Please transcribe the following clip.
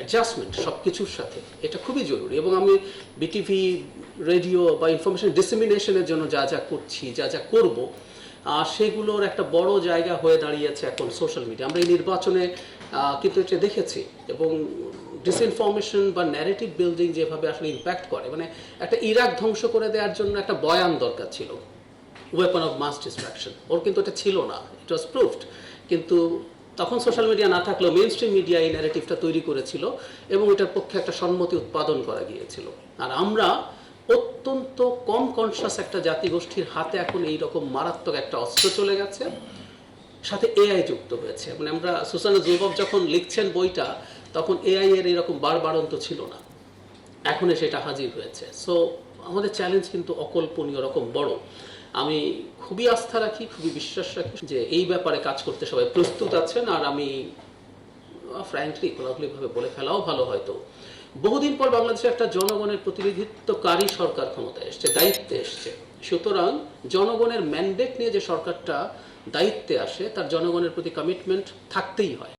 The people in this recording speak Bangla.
অ্যাডজাস্টমেন্ট সব কিছুর সাথে, এটা খুবই জরুরি। এবং আমি বিটিভি, রেডিও বা ইনফরমেশন ডিসেমিনেশনের জন্য যা যা করছি, যা যা করব, সেগুলোর একটা বড় জায়গা হয়ে দাঁড়িয়েছে এখন সোশ্যাল মিডিয়া। আমরা এই নির্বাচনে কিন্তু এটা দেখেছি। এবং ডিসইনফরমেশন বা ন্যারেটিভ বিল্ডিং যেভাবে আসলে ইম্প্যাক্ট করে, মানে একটা ইরাক ধ্বংস করে দেওয়ার জন্য একটা বয়ান দরকার ছিল, ওয়েপন অফ মাস ডিস্ট্রাকশন, ওর কিন্তু এটা ছিল না, ইট ওয়াজ প্রুভড। কিন্তু তখন সোশ্যাল মিডিয়া না থাকলেও মেইন স্ট্রিম মিডিয়া এই ন্যারেটিভটা তৈরি করেছিল এবং এটার পক্ষে একটা সম্মতি উৎপাদন করা গিয়েছিল। আর আমরা অত্যন্ত কম কনসাস একটা জাতিগোষ্ঠীর হাতে এখন এইরকম মারাত্মক একটা অস্ত্র চলে গেছে, সাথে এআই যুক্ত হয়েছে। মানে আমরা সুসানা জুবব যখন লিখছেন বইটা, তখন এআই এর এরকম বাড়ন্ত ছিল না, এখন সেটা হাজির হয়েছে। সো আমাদের চ্যালেঞ্জ কিন্তু অকল্পনীয় রকম বড়। আমি খুবই আস্থা রাখি, খুবই বিশ্বাস রাখি যে এই ব্যাপারে কাজ করতে সবাই প্রস্তুত আছেন। আর আমি ফ্র্যাঙ্কলি খোলাখুলিভাবে বলে ফেলাও ভালো, হয়তো বহুদিন পর বাংলাদেশে একটা জনগণের প্রতিনিধিত্বকারী সরকার ক্ষমতায় এসছে, দায়িত্বে এসছে। সুতরাং জনগণের ম্যান্ডেট নিয়ে যে সরকারটা দায়িত্বে আসে, তার জনগণের প্রতি কমিটমেন্ট থাকতেই হয়।